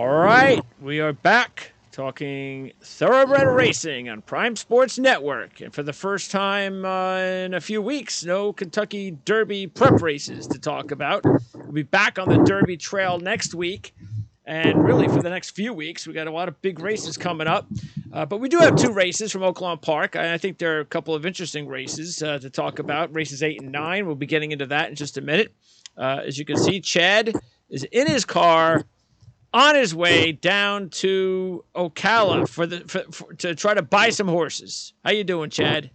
All right, we are back talking thoroughbred racing on Prime Sports Network. And for the first time in a few weeks, no Kentucky Derby prep races to talk about. We'll be back on the Derby Trail next week. And really, for the next few weeks, we got a lot of big races coming up. But we do have two races from Oaklawn Park. I think there are a couple of interesting races to talk about. Races 8 and 9. We'll be getting into that in just a minute. As you can see, Chad is in his car on his way down to Ocala to try to buy some horses. How you doing, Chad?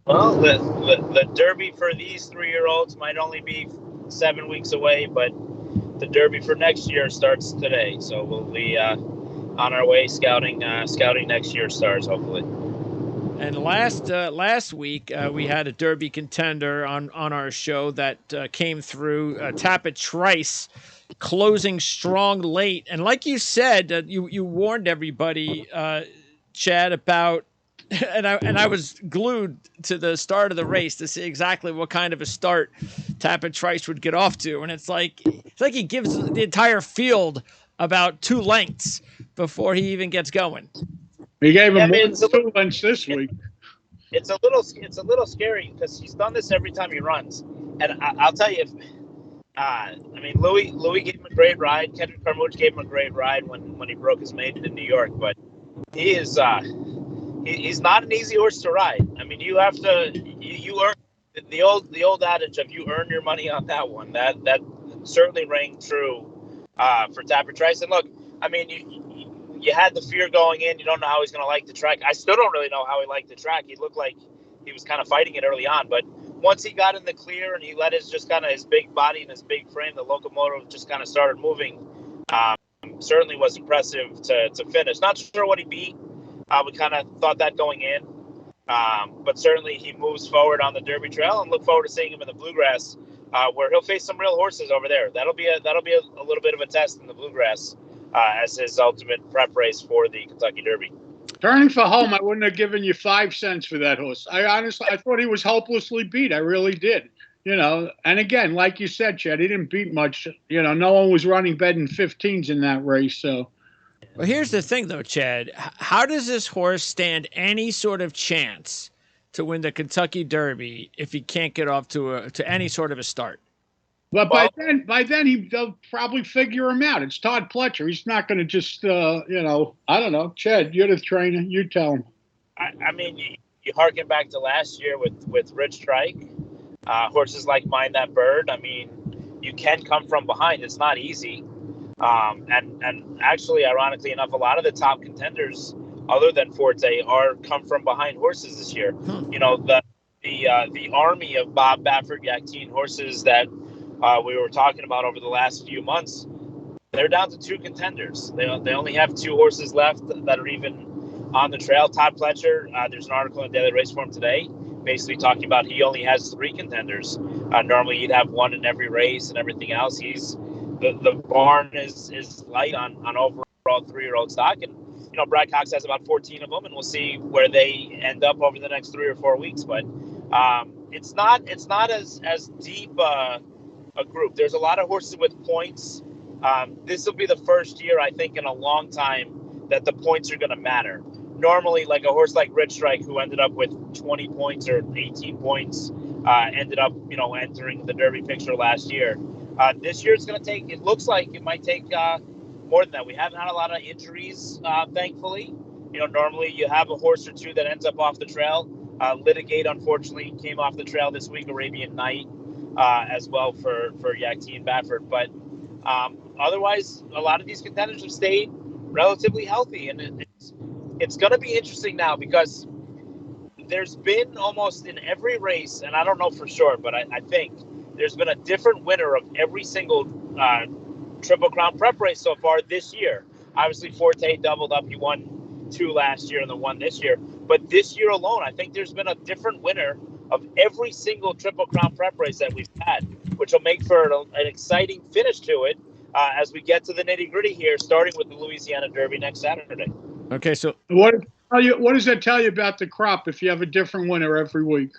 Well, the Derby for these 3-year-olds might only be 7 weeks away, but the Derby for next year starts today. So we'll be on our way scouting next year's stars, hopefully. And last week we had a Derby contender on our show that came through, Tappet Trice, closing strong late. And like you said, you warned everybody, Chad, about, and I was glued to the start of the race to see exactly what kind of a start Tappet Trice would get off to. And it's like he gives the entire field about 2 lengths before he even gets going. He gave him 2 lengths this week. It's a little scary because he's done this every time he runs. And I'll tell you, Louis gave him a great ride. Kendrick Carmouche gave him a great ride when he broke his maiden in New York. But he is he's not an easy horse to ride. I mean, you have to you earn the old adage of you earn your money on that one. That certainly rang true for Tappet Trice. And look, I mean, you had the fear going in. You don't know how he's going to like the track. I still don't really know how he liked the track. He looked like he was kind of fighting it early on, but once he got in the clear and he let his big body and his big frame, the locomotive just kind of started moving. Certainly was impressive to finish. Not sure what he beat. We kind of thought that going in, but certainly he moves forward on the Derby Trail, and look forward to seeing him in the Bluegrass, where he'll face some real horses over there. That'll be a little bit of a test in the Bluegrass as his ultimate prep race for the Kentucky Derby. Turning for home, I wouldn't have given you 5 cents for that horse. I thought he was hopelessly beat. I really did. And again, like you said, Chad, he didn't beat much. No one was running better than 15s in that race. So, well, here's the thing, though, Chad. How does this horse stand any sort of chance to win the Kentucky Derby if he can't get off to any sort of a start? But by then they'll probably figure him out. It's Todd Pletcher. He's not going to just, I don't know. Chad, you're the trainer. You tell him. I mean, you harken back to last year with Rich Strike, horses like Mind That Bird. I mean, you can come from behind. It's not easy. And actually, ironically enough, a lot of the top contenders, other than Forte, come from behind horses this year. The army of Bob Baffert Yakteen horses that we were talking about over the last few months, they're down to 2 contenders. They only have 2 horses left that are even on the trail. Todd Pletcher, there's an article in Daily Race Form today basically talking about he only has 3 contenders. Normally he'd have 1 in every race and everything else. The barn is light on overall 3-year-old stock. And, Brad Cox has about 14 of them, and we'll see where they end up over the next 3 or 4 weeks. But it's not as deep a group. There's a lot of horses with points. This will be the first year, I think, in a long time that the points are going to matter. Normally, like a horse like Rich Strike, who ended up with 20 points or 18 points, ended up, entering the Derby picture last year. This year, it looks like it might take more than that. We haven't had a lot of injuries, thankfully. Normally you have a horse or 2 that ends up off the trail. Litigate, unfortunately, came off the trail this week, Arabian Night. As well for Yakteen Baffert. But otherwise, a lot of these contenders have stayed relatively healthy. And it's going to be interesting now because there's been almost in every race, and I don't know for sure, but I think there's been a different winner of every single Triple Crown prep race so far this year. Obviously, Forte doubled up. He won 2 last year and the 1 this year. But this year alone, I think there's been a different winner of every single Triple Crown prep race that we've had, which will make for an exciting finish to it as we get to the nitty-gritty here, starting with the Louisiana Derby next Saturday. Okay, so what does that tell you about the crop if you have a different winner every week?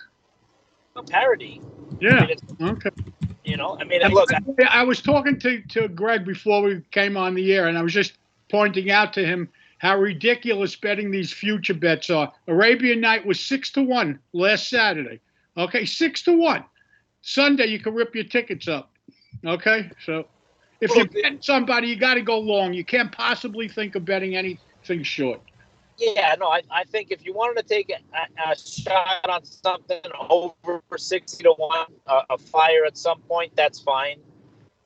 Parity. Yeah. Okay. Look. I was talking to Greg before we came on the air, and I was just pointing out to him how ridiculous betting these future bets are. Arabian Night was 6-1 last Saturday. Okay, 6-1. Sunday, you can rip your tickets up. Okay, so if you bet somebody, you got to go long. You can't possibly think of betting anything short. Yeah, no, I think if you wanted to take a shot on something over 60-1, a flyer at some point, that's fine.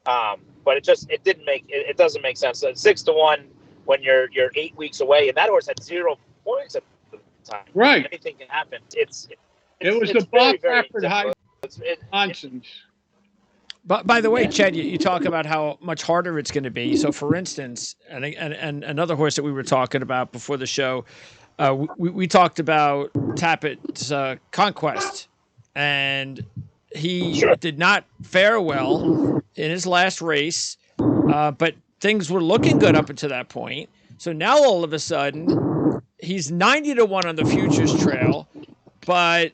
But it doesn't make sense. So 6-1 when you're 8 weeks away, and that horse had 0 points at the time. Right. Anything can happen. It was the Bob Crawford high nonsense. But by the way, Chad, you talk about how much harder it's going to be. So, for instance, and another horse that we were talking about before the show, we talked about Tappett's Conquest, and he did not fare well in his last race, but things were looking good up until that point. So now all of a sudden, he's 90-1 on the futures trail, but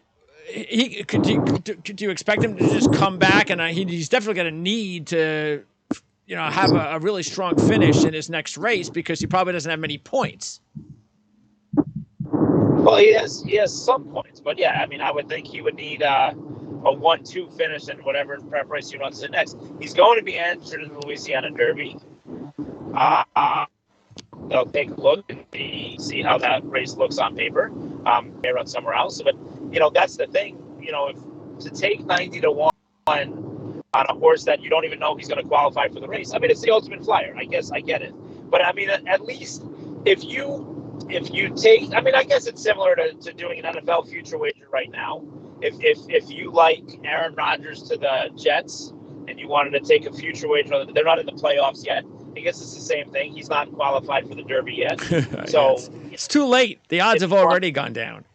could you expect him to just come back? And he's definitely going to need to, have a really strong finish in his next race because he probably doesn't have many points. Well, he has some points, but yeah, I mean, I would think he would need a 1-2 finish in whatever prep race he runs in next. He's going to be entered in the Louisiana Derby. They'll take a look and see how that race looks on paper. May run somewhere else, but that's the thing. If to take 90-1 on a horse that you don't even know he's going to qualify for the race. I mean, it's the ultimate flyer. I guess I get it, but I mean, at least if you take, I mean, I guess it's similar to doing an NFL future wager right now. If you like Aaron Rodgers to the Jets and you wanted to take a future wager, they're not in the playoffs yet. I guess it's the same thing. He's not qualified for the Derby yet. So it's too late. The odds have already gone down.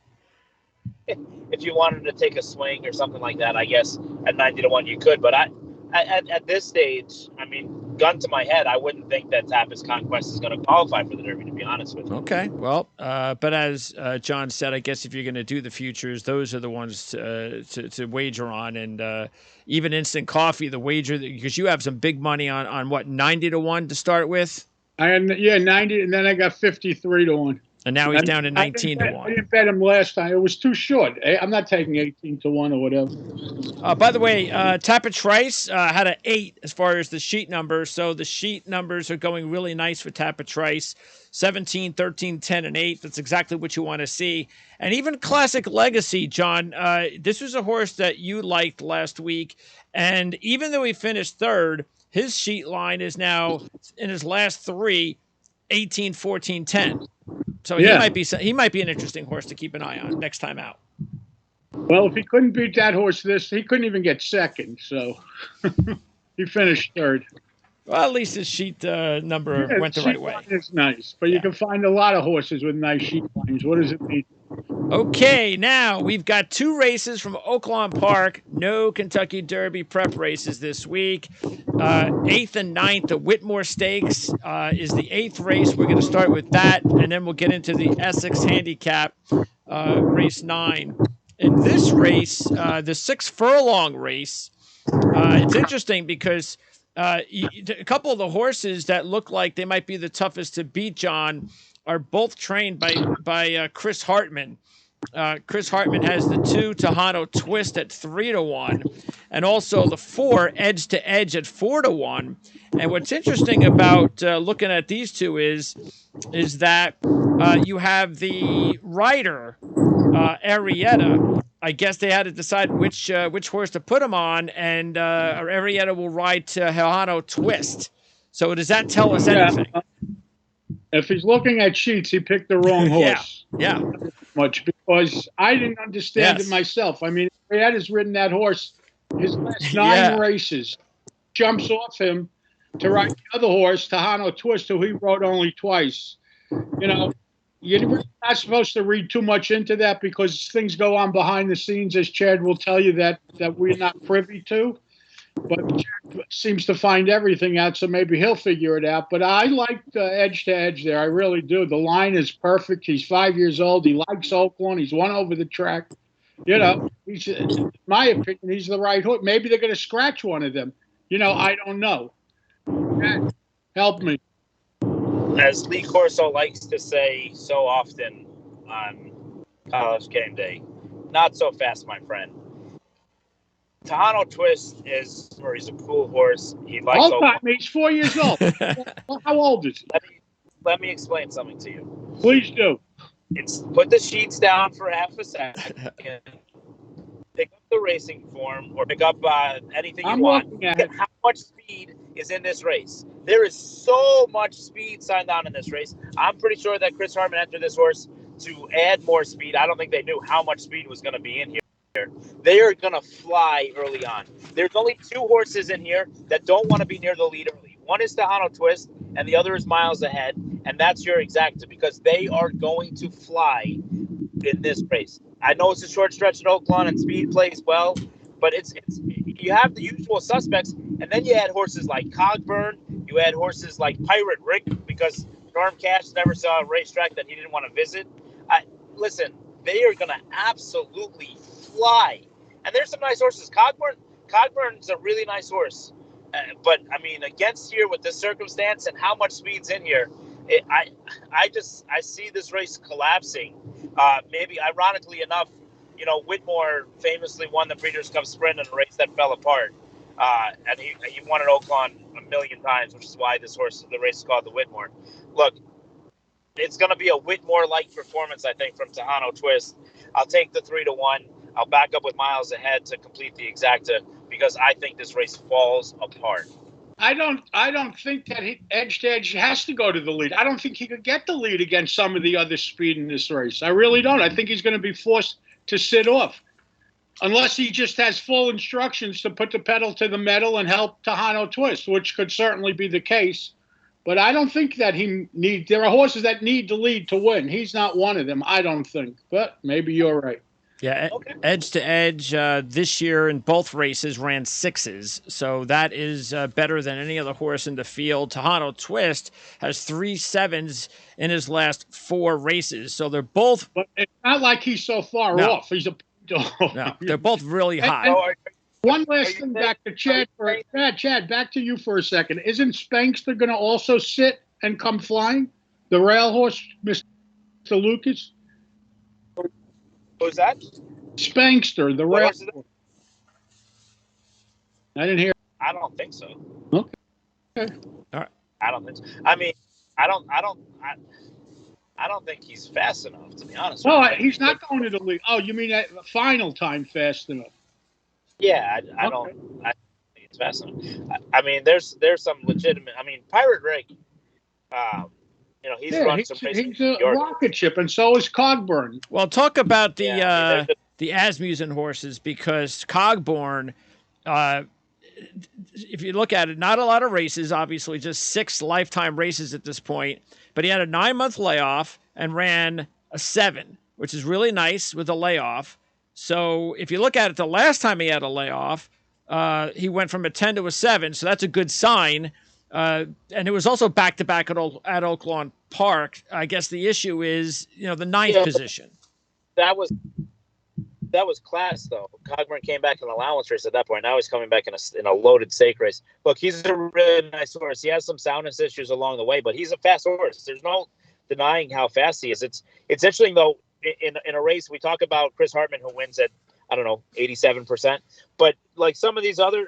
If you wanted to take a swing or something like that, I guess at 90-1 you could. But at this stage, I mean, gun to my head, I wouldn't think that Tappett's Conquest is going to qualify for the Derby, to be honest with you. Okay, well, but as John said, I guess if you're going to do the futures, those are the ones to wager on. And even instant coffee, the wager, because you have some big money on what, 90-1 to start with? 90, and then I got 53-1. And now he's down to 19-1. I didn't bet him last time. It was too short. I'm not taking 18-1 or whatever. By the way, Tapper Trice had an 8 as far as the sheet numbers. So the sheet numbers are going really nice for Tapper Trice. 17, 13, 10, and 8. That's exactly what you want to see. And even Classic Legacy, John, this was a horse that you liked last week. And even though he finished third, his sheet line is now, in his last 3, 18, 14, 10. So he might be an interesting horse to keep an eye on next time out. Well, if he couldn't beat that horse he couldn't even get second. So he finished third. Well, at least his sheet number went the right way. It's nice, but you can find a lot of horses with nice sheet lines. What does it mean? Okay, now we've got 2 races from Oaklawn Park. No Kentucky Derby prep races this week. 8th and 9th, the Whitmore Stakes is the 8th race. We're going to start with that, and then we'll get into the Essex Handicap, race 9. In this race, the 6 furlong race, it's interesting because a couple of the horses that look like they might be the toughest to beat, John, are both trained by Chris Hartman. Chris Hartman has the 2 Tejano Twist at 3-1, and also the 4 Edge to Edge at 4-1. And what's interesting about looking at these two is that you have the rider Arietta. I guess they had to decide which horse to put him on, and Arietta will ride Tejano Twist. So does that tell us anything? If he's looking at sheets, he picked the wrong horse. Yeah. Much because I didn't understand it myself. I mean, Arietta's ridden that horse his last 9 races. Jumps off him to ride the other horse, Tejano Twist, who he rode only twice. You're not supposed to read too much into that because things go on behind the scenes, as Chad will tell you, that we're not privy to. But Chad seems to find everything out, so maybe he'll figure it out. But I like Edge to Edge there. I really do. The line is perfect. He's 5 years old. He likes Oaklawn. He's won over the track. He's, in my opinion, he's the right horse. Maybe they're going to scratch one of them. I don't know. Chad, help me. as Lee Corso likes to say so often on College Game Day, not so fast, my friend. Tahano Twist he's a cool horse. He likes Hold on, he's 4 years old. How old is he? Let me explain something to you. Please do. It's put the sheets down for half a second. Pick up the racing form or pick up anything you want. Looking at it. How much speed is in this race? There is so much speed signed on in this race. I'm pretty sure that Chris Hartman entered this horse to add more speed. I don't think they knew how much speed was going to be in here. They are going to fly early on. There's only 2 horses in here that don't want to be near the lead early. One is Tahano Twist, and the other is Miles Ahead, and that's your exacta because they are going to fly in this race. I know it's a short stretch at Oaklawn and speed plays well, but it's you have the usual suspects, and then you add horses like Cogburn, you add horses like Pirate Rick because Norm Cash never saw a racetrack that he didn't want to visit. Listen, they are going to absolutely fly, and there's some nice horses. Cogburn's a really nice horse, but I mean against here with this circumstance and how much speed's in here, I see this race collapsing. Maybe ironically enough, Whitmore famously won the Breeders' Cup Sprint in a race that fell apart, and he won at Oaklawn a million times, which is why the race is called the Whitmore. Look, it's going to be a Whitmore-like performance, I think, from Tahano Twist. I'll take the 3-1. I'll back up with Miles Ahead to complete the exacta because I think this race falls apart. I don't think that edge to edge has to go to the lead. I don't think he could get the lead against some of the other speed in this race. I really don't. I think he's going to be forced to sit off unless he just has full instructions to put the pedal to the metal and help Tahano Twist, which could certainly be the case. But I don't think that there are horses that need the lead to win. He's not one of them, I don't think. But maybe you're right. Yeah, okay. Edge to edge this year in both races ran 6s, so that is better than any other horse in the field. Tahano Twist has 3 7s in his last 4 races, so they're both. But it's not like he's so far off. He's no, they're both really high. One last thing back to Chad. Chad, back to you for a second. Isn't Spankster going to also sit and come flying? The rail horse, Mr. Lucas? Who's that? Spankster, the rail horse. I didn't hear. I don't think so. Okay. All right. I don't think so. I mean, I don't think he's fast enough, to be honest. No, he's not going to the lead. Oh, you mean at final time fast enough? Yeah, I don't think it's fast enough. I mean, there's some legitimate. I mean, Pirate Rick. He's run some races. He's a rocket ship, and so is Cogburn. Well, talk about the Asmussen horses because Cogburn. If you look at it, not a lot of races, obviously, just 6 lifetime races at this point. But he had a 9-month layoff and ran a 7, which is really nice with a layoff. So if you look at it, the last time he had a layoff, he went from a 10 to a 7. So that's a good sign. And it was also back-to-back at Oaklawn Park. I guess the issue is, the 9th position. That was class, though. Cogburn came back in an allowance race at that point. Now he's coming back in a loaded stake race. Look, he's a really nice horse. He has some soundness issues along the way, but he's a fast horse. There's no denying how fast he is. It's interesting, though, in a race, we talk about Chris Hartman, who wins at, 87%. But like some of these other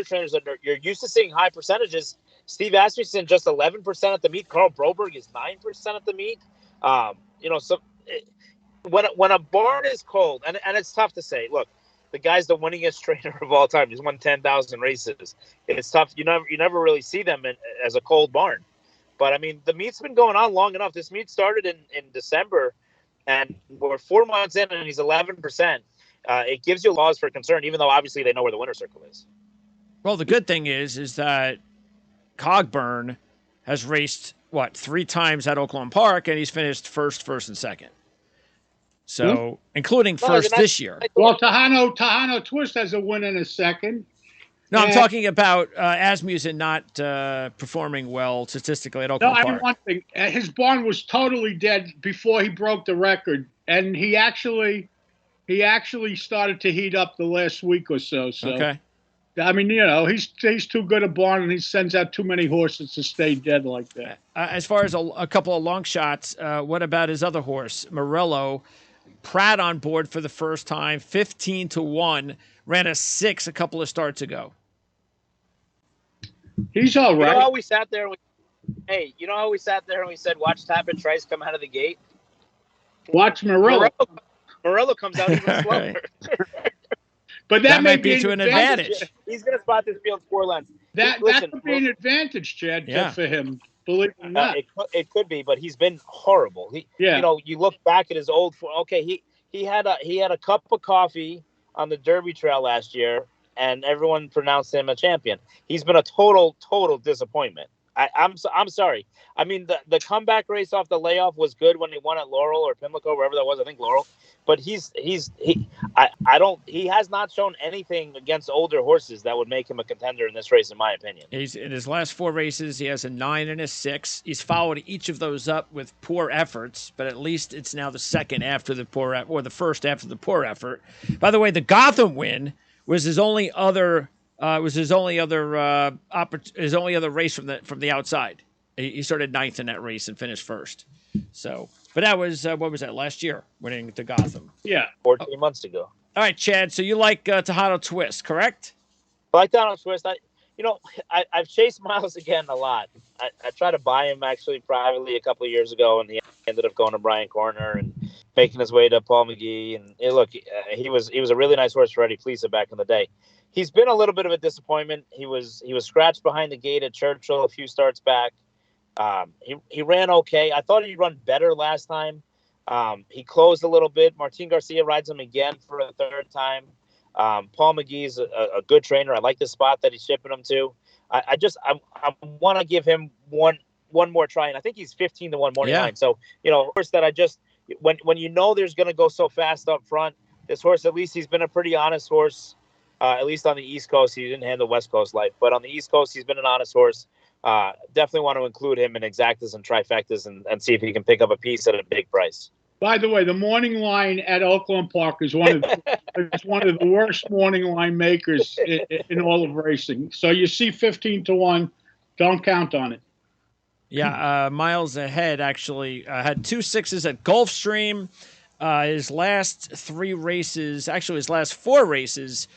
trainers that you're used to seeing high percentages, Steve Asmussen just 11% at the meet. Carl Broberg is 9% at the meet. When a barn is cold, and it's tough to say. Look, the guy's the winningest trainer of all time. He's won 10,000 races. It's tough. You never really see them as a cold barn. But I mean, the meet's been going on long enough. This meet started in December, and we're 4 months in, and he's 11%. It gives you cause for concern, even though obviously they know where the winner's circle is. Well, the good thing is that Cogburn has raced 3 times at Oaklawn Park, and he's finished first, and second. So, including first this year. Well, Tahano Twist has a win and a second. No, I'm talking about Asmussen not performing well statistically at Oaklawn Park. No, I mean one thing. His barn was totally dead before he broke the record, and he actually started to heat up the last week or so. Okay. I mean, he's too good a barn, and he sends out too many horses to stay dead like that. As far as a couple of long shots, what about his other horse, Morello? Pratt on board for the first time, 15-1, ran a 6 a couple of starts ago. He's all right. You know how we sat there? You know how we sat there and we said, "Watch Tappan Trice come out of the gate." Watch Morello. Morello comes out even slower. But that might be to an advantage. He's going to spot this field 4 lengths. That could be an advantage, Chad, for him. Believe it or not. It could be, but he's been horrible. You look back at his old. Okay, he had a cup of coffee on the Derby Trail last year, and everyone pronounced him a champion. He's been a total disappointment. I'm sorry. I mean, the comeback race off the layoff was good when he won at Laurel or Pimlico, wherever that was. I think Laurel. But he has not shown anything against older horses that would make him a contender in this race, in my opinion. He's in his last 4 races, he has a 9 and a 6. He's followed each of those up with poor efforts, but at least it's now the second after the poor or the first after the poor effort. By the way, the Gotham win was his only other race from the outside. He started 9th in that race and finished first. So, but that was what was that last year, winning to Gotham? Yeah, 14 months ago. All right, Chad. So you like Tejano Twist, correct? I like Tejano Twist. I've chased Miles again a lot. I tried to buy him actually privately a couple of years ago, and he ended up going to Brian Corner and making his way to Paul McGee. And he was a really nice horse for Eddie Fleesa back in the day. He's been a little bit of a disappointment. He was scratched behind the gate at Churchill a few starts back. He ran okay. I thought he'd run better last time. He closed a little bit. Martin Garcia rides him again for a 3rd time. Paul McGee's a good trainer. I like the spot that he's shipping him to. I want to give him one more try, and I think he's 15-1 morning line. So horse that when there's going to go so fast up front, this horse, at least he's been a pretty honest horse. At least on the East Coast, he didn't handle West Coast life, but on the East Coast, he's been an honest horse. Definitely want to include him in exactas and trifectas and see if he can pick up a piece at a big price. By the way, the morning line at Oaklawn Park is one of the worst morning line makers in all of racing. So you see 15-1, don't count on it. Yeah, Miles Ahead actually had 2 6s at Gulfstream. His last 3 races, actually his last 4 races,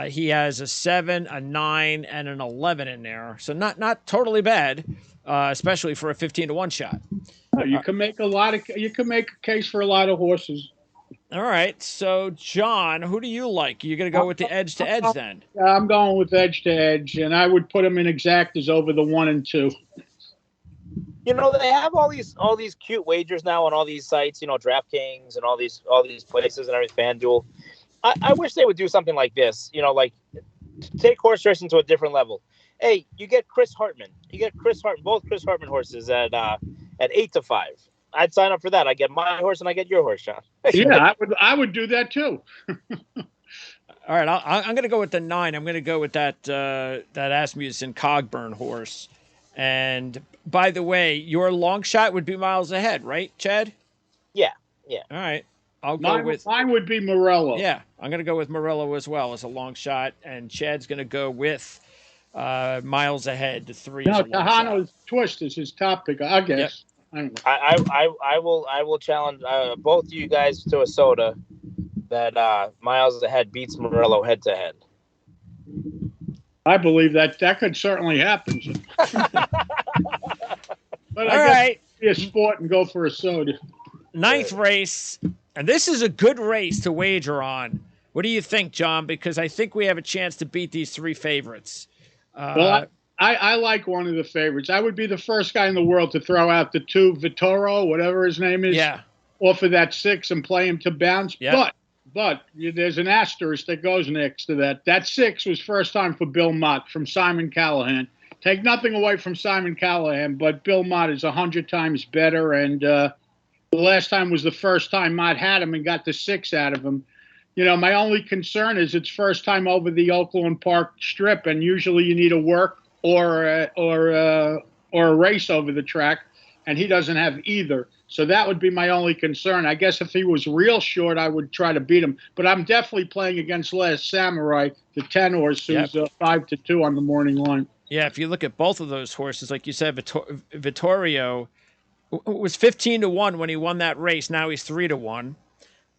he has a 7, a 9, and an 11 in there. So not totally bad, especially for a 15-1 shot. You can make a case for a lot of horses. All right. So John, who do you like? You're going to go with the edge to edge then? I'm going with edge to edge, and I would put him in exactas over the 1 and 2. They have all these cute wagers now on all these sites, DraftKings and all these places and everything, FanDuel. I wish they would do something like this, like take horse racing to a different level. Hey, you get Chris Hartman. Both Chris Hartman horses at 8-5. I'd sign up for that. I get my horse and I get your horse, Sean. Yeah, I would do that too. All right, I'm going to go with the 9. I'm going to go with that Asmussen Cogburn horse. And by the way, your long shot would be Miles Ahead, right, Chad? Yeah. All right. Mine would be Morello. Yeah, I'm going to go with Morello as well as a long shot, and Chad's going to go with Miles Ahead. The 3. No, Tejano's Twist is his top pick, I guess. Yep. I will challenge both of you guys to a soda that Miles Ahead beats Morello head to head. I believe that could certainly happen. But All right, be a sport and go for a soda. 9th race, and this is a good race to wager on. What do you think, John? Because I think we have a chance to beat these 3 favorites. Well, I like one of the favorites. I would be the first guy in the world to throw out the 2 Vittoro, whatever his name is, off of that 6 and play him to bounce. Yeah. But there's an asterisk that goes next to that. That 6 was first time for Bill Mott from Simon Callahan. Take nothing away from Simon Callahan, but Bill Mott is 100 times better. And the last time was the first time Mott had him and got the 6 out of him. My only concern is it's first time over the Oaklawn Park strip, and usually you need a work or a race over the track. and he doesn't have either. So that would be my only concern. I guess if he was real short, I would try to beat him. But I'm definitely playing against Last Samurai, the 10 horse, who's 5-2 on the morning line. Yeah, if you look at both of those horses, like you said, Vittorio was 15-1 when he won that race. Now he's 3-1.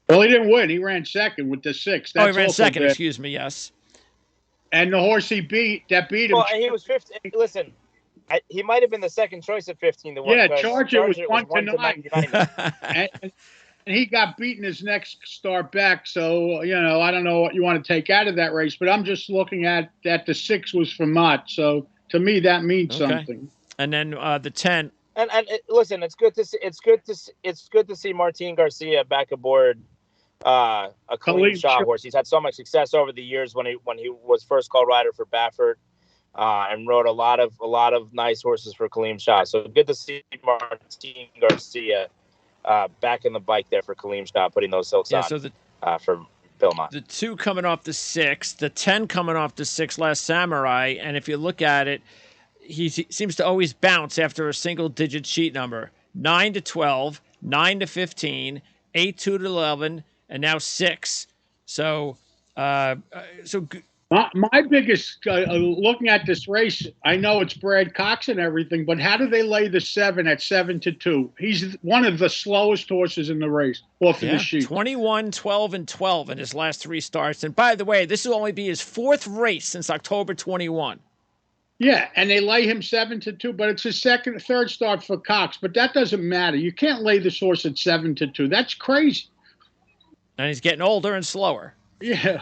Well, he didn't win. He ran second with the 6. That's he ran second. Bad. Excuse me. Yes. And the horse he beat him. Well, he was 15. Listen, he might have been the second choice at 15-1. Yeah, Charger was 1-9. and he got beaten his next start back. So, I don't know what you want to take out of that race, but I'm just looking at that the 6 was for Mott. So to me, that means something. And then the 10. And listen, it's good to see Martin Garcia back aboard a Kaleem Shah horse. He's had so much success over the years when he was first call rider for Baffert, and rode a lot of nice horses for Kaleem Shah. So good to see Martin Garcia back in the bike there for Kaleem Shah, putting those silks on. So for Bill Mott. The 2 coming off the 6, the 10 coming off the 6, Last Samurai, and if you look at it, he seems to always bounce after a single-digit sheet number. 9-12, 9-15, 8-2-11, and now 6. So, my biggest looking at this race, I know it's Brad Cox and everything, but how do they lay the 7 at 7-2? He's one of the slowest horses in the race off of the sheet. 21, 12, and 12 in his last 3 starts. And by the way, this will only be his 4th race since October 21. Yeah, and they lay him 7-2, but it's his third start for Cox. But that doesn't matter. You can't lay this horse at 7-2. That's crazy. And he's getting older and slower. Yeah.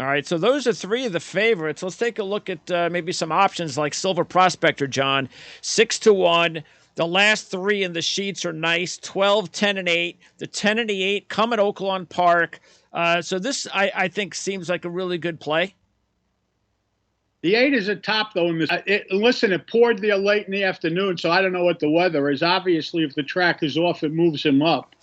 All right, so those are 3 of the favorites. Let's take a look at maybe some options like Silver Prospector, John. 6-1. The last 3 in the sheets are nice. 12, 10, and 8. The 10 and the 8 come at Oaklawn Park. So this, I think, seems like a really good play. The 8 is a top, though. Listen, it poured there late in the afternoon, so I don't know what the weather is. Obviously, if the track is off, it moves him up.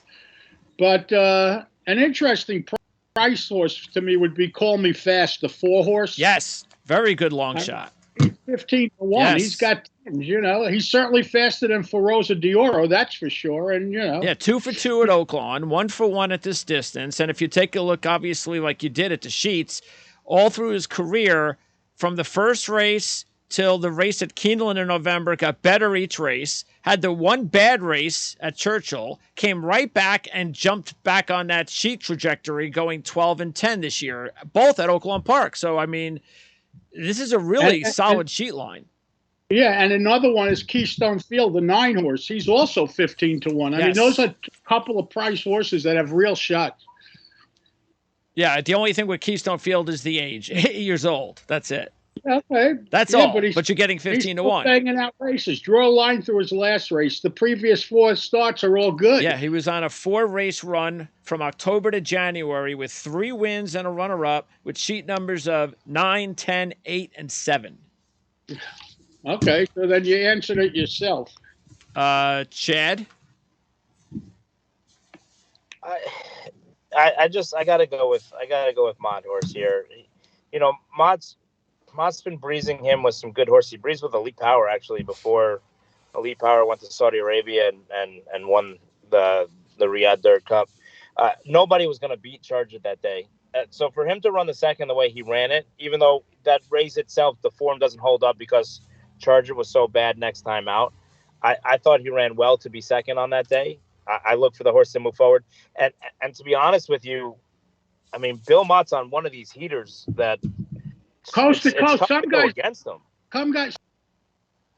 But an interesting price horse to me would be Call Me Fast, the 4 horse. Yes, very good long shot. He's 15-1. Yes. He's got 10s, He's certainly faster than Feroza Dioro, that's for sure. And, Yeah, 2 for 2 at Oaklawn, 1 for 1 at this distance. And if you take a look, obviously, like you did at the sheets, all through his career, from the first race till the race at Keeneland in November, got better each race, had the one bad race at Churchill, came right back and jumped back on that sheet trajectory going 12 and 10 this year, both at Oaklawn Park. So, I mean, this is a really solid sheet line. Yeah, and another one is Keystone Field, the 9 horse. He's also 15-1. I mean, those are a couple of price horses that have real shots. Yeah, the only thing with Keystone Field is the age. 8 years old. That's it. Okay. That's all. But you're getting 15-1. He's banging out races. Draw a line through his last race. The previous 4 starts are all good. Yeah, he was on a 4-race run from October to January with 3 wins and a runner-up with sheet numbers of 9, 10, 8, and 7. Okay, so then you answered it yourself. Chad? I gotta go with Mott horse here. Mott's been breezing him with some good horse. He breezed with Elite Power actually before Elite Power went to Saudi Arabia and won the Riyadh Dirt Cup. Nobody was gonna beat Charger that day. So for him to run the second the way he ran it, even though that race itself the form doesn't hold up because Charger was so bad next time out, I thought he ran well to be second on that day. I look for the horse to move forward. And to be honest with you, I mean, Bill Mott's on one of these heaters that coast to coast. Some guys against them.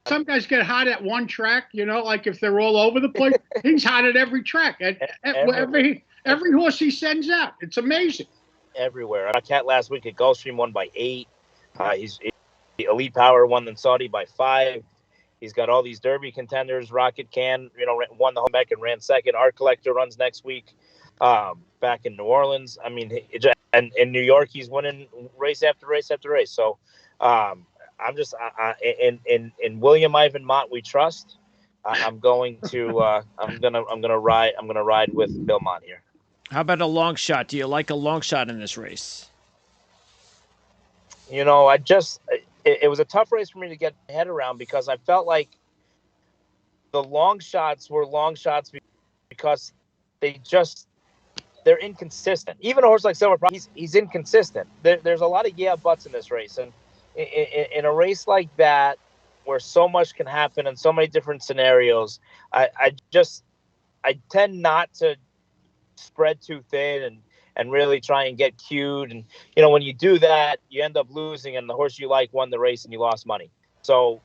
Some guys get hot at one track, like if they're all over the place. He's hot at every track. Every horse he sends out. It's amazing. Everywhere. I cat last week at Gulfstream won by 8. He's Elite Power won in Saudi by 5. He's got all these Derby contenders. Rocket Can, won the home back and ran second. Art Collector runs next week, back in New Orleans. I mean, and in New York, he's winning race after race after race. So, I'm just in William Ivan Mott we trust. I'm gonna ride with Bill Mott here. How about a long shot? Do you like a long shot in this race? It was a tough race for me to get my head around because I felt like the long shots were long shots because they're inconsistent. Even a horse like Silver Price, he's inconsistent. There's a lot of buts in this race, and in a race like that, where so much can happen in so many different scenarios, I tend not to spread too thin and really try and get cued. And when you do that, you end up losing, and the horse you like won the race, and you lost money. So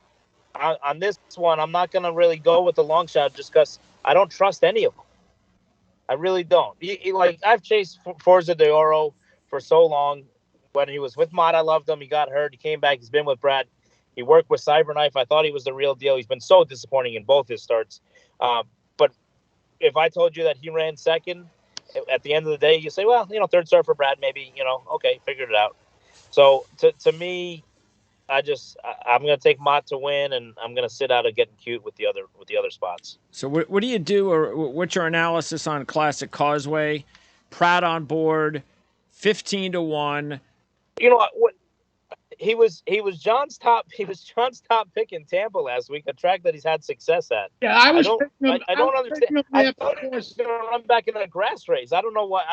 on this one, I'm not going to really go with the long shot just because I don't trust any of them. I really don't. I've chased Forza de Oro for so long. When he was with Mott, I loved him. He got hurt. He came back. He's been with Brad. He worked with Cyberknife. I thought he was the real deal. He's been so disappointing in both his starts. But if I told you that he ran second, at the end of the day, you say, well, third start for Brad, maybe, okay, figured it out. So to me, I'm going to take Mott to win, and I'm going to sit out of getting cute with the other spots. So what do you do, or what's your analysis on Classic Causeway? Pratt on board, 15-1. You know what? He was John's top pick in Tampa last week, a track that he's had success at. Yeah, I don't understand. I thought he was going to run back in a grass race. I don't know why.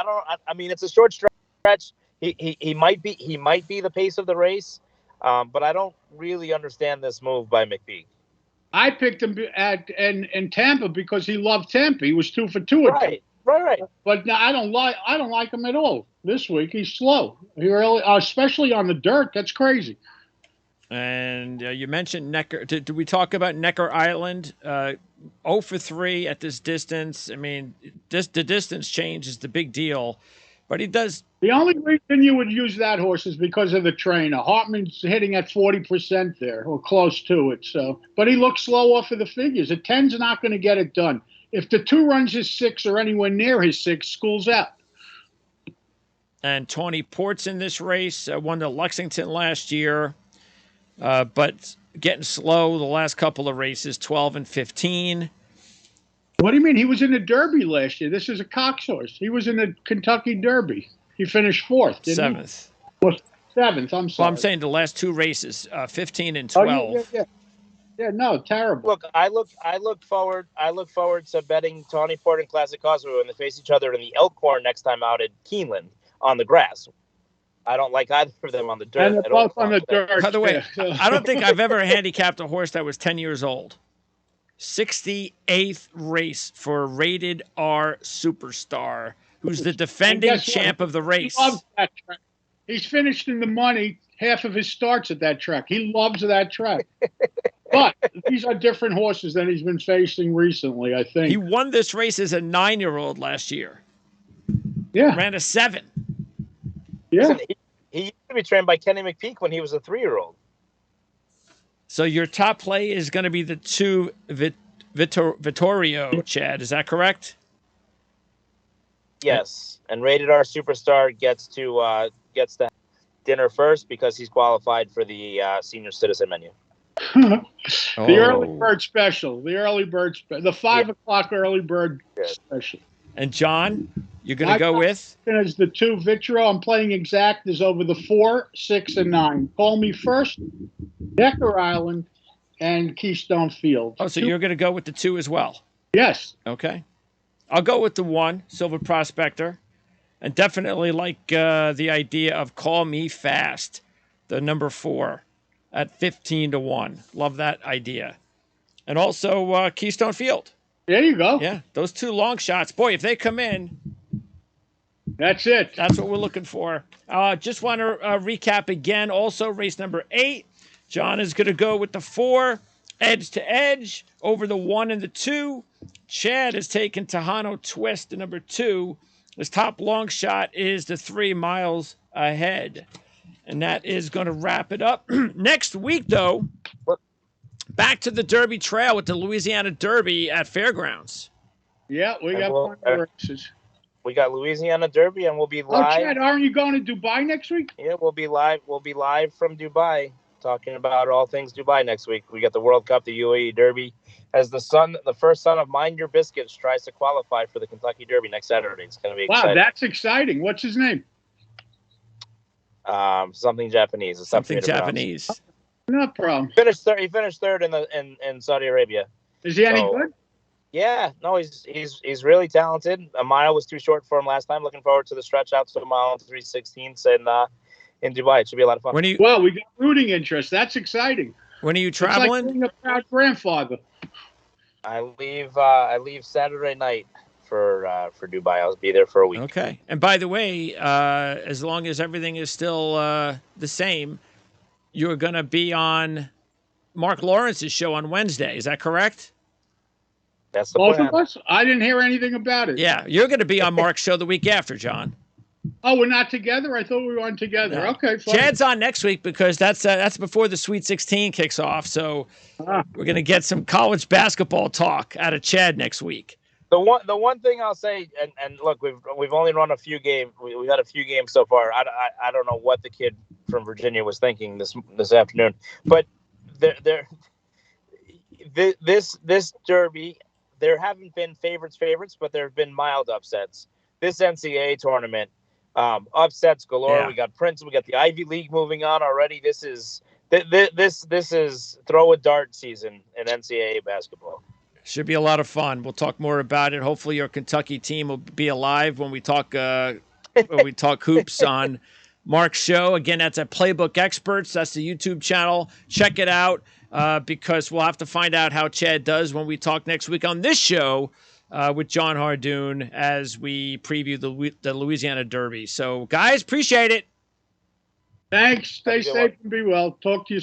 I mean, it's a short stretch. He might be the pace of the race. But I don't really understand this move by McPeak. I picked him in Tampa because he loved Tampa. He was 2 for 2 at Tampa. Right. But no, I don't like him at all. This week he's slow. He really, especially on the dirt. That's crazy. And you mentioned Necker. Did we talk about Necker Island? 0 for 3 at this distance. I mean, the distance change is the big deal. But he does. The only reason you would use that horse is because of the trainer. Hartman's hitting at 40% there, or close to it. So, but he looks slow off of the figures. A 10's not going to get it done. If the 2 runs his 6 or anywhere near his 6, school's out. And Tawny Port's in this race. Won the Lexington last year, but getting slow the last couple of races, 12 and 15. What do you mean? He was in the Derby last year. This is a Cox horse. He was in the Kentucky Derby. He finished 4th, didn't 7th. he? Well, 7th, I'm sorry. Well, I'm saying the last 2 races, 15 and 12. Yeah, no, terrible. Look, I look forward to betting Tawny Port and Classic Causeway when they face each other in the Elkhorn next time out at Keeneland on the grass. I don't like either of them on the dirt. And they're both on the dirt. By the way, I don't think I've ever handicapped a horse that was 10 years old. 68th race for Rated R Superstar, who's the defending champ of the race. He loves that track. He's finished in the money half of his starts at that track. He loves that track. But these are different horses than he's been facing recently, I think. He won this race as a 9-year-old last year. Yeah. Ran a 7. Yeah. Listen, he used to be trained by Kenny McPeak when he was a 3-year-old. So your top play is going to be the 2 Vittorio, Chad. Is that correct? Yes. And Rated R Superstar gets to dinner first because he's qualified for the senior citizen menu. The early bird special. The 5 o'clock early bird special. And John, you're going to go with? As the 2 Vitro. I'm playing exact is over the 4, 6, and 9. Call Me First, Necker Island, and Keystone Field. Oh, so you're going to go with the 2 as well? Yes. Okay. I'll go with the 1, Silver Prospector. And definitely like the idea of Call Me Fast, the number 4 at 15-1. Love that idea. And also Keystone Field. There you go. Yeah, those 2 long shots. Boy, if they come in, that's it. That's what we're looking for. Just want to recap again. Also, race number 8. John is going to go with the 4, Edge to Edge, over the 1 and the 2. Chad is taking Tejano Twist, the number 2. His top long shot is the 3 Miles Ahead. And that is going to wrap it up. Next week, though, back to the Derby Trail with the Louisiana Derby at Fairgrounds. Yeah, we got races. We got Louisiana Derby, and we'll be live. Oh, Chad, aren't you going to Dubai next week? Yeah, we'll be live. We'll be live from Dubai, talking about all things Dubai next week. We got the World Cup, the UAE Derby, as the first son of Mind Your Biscuits tries to qualify for the Kentucky Derby next Saturday. It's going to be exciting. Wow, that's exciting. What's his name? Something Japanese. Something Japanese. No problem. He finished third in Saudi Arabia. Is he any So, good? Yeah, no, he's really talented. A mile was too short for him last time. Looking forward to the stretch out to a mile and 3/16 in Dubai. It should be a lot of fun. Well, we got rooting interest. That's exciting. When are you It's like traveling? being a proud grandfather. I leave Saturday night for Dubai. I'll be there for a week. Okay. And by the way, as long as everything is still the same, you're going to be on Mark Lawrence's show on Wednesday. Is that correct? That's the Both plan. of us? I didn't hear anything about it. Yeah, you're going to be on Mark's show the week after, John. Oh, we're not together? I thought we were on together. No. Okay, fine. Chad's on next week because that's before the Sweet 16 kicks off. So we're going to get some college basketball talk out of Chad next week. The one thing I'll say, and look, we've only run a few games. We've had a few games so far. I don't know what the kid from Virginia was thinking this afternoon, but this Derby, there haven't been favorites, but there have been mild upsets. This NCAA tournament, upsets galore. Yeah. We got Princeton, we got the Ivy League moving on already. This is throw a dart season in NCAA basketball. Should be a lot of fun. We'll talk more about it. Hopefully, your Kentucky team will be alive when we talk hoops on Mark's show. Again, that's at Playbook Experts. That's the YouTube channel. Check it out because we'll have to find out how Chad does when we talk next week on this show with Jon Hardoon as we preview the Louisiana Derby. So, guys, appreciate it. Thanks. Stay safe and be well. Talk to you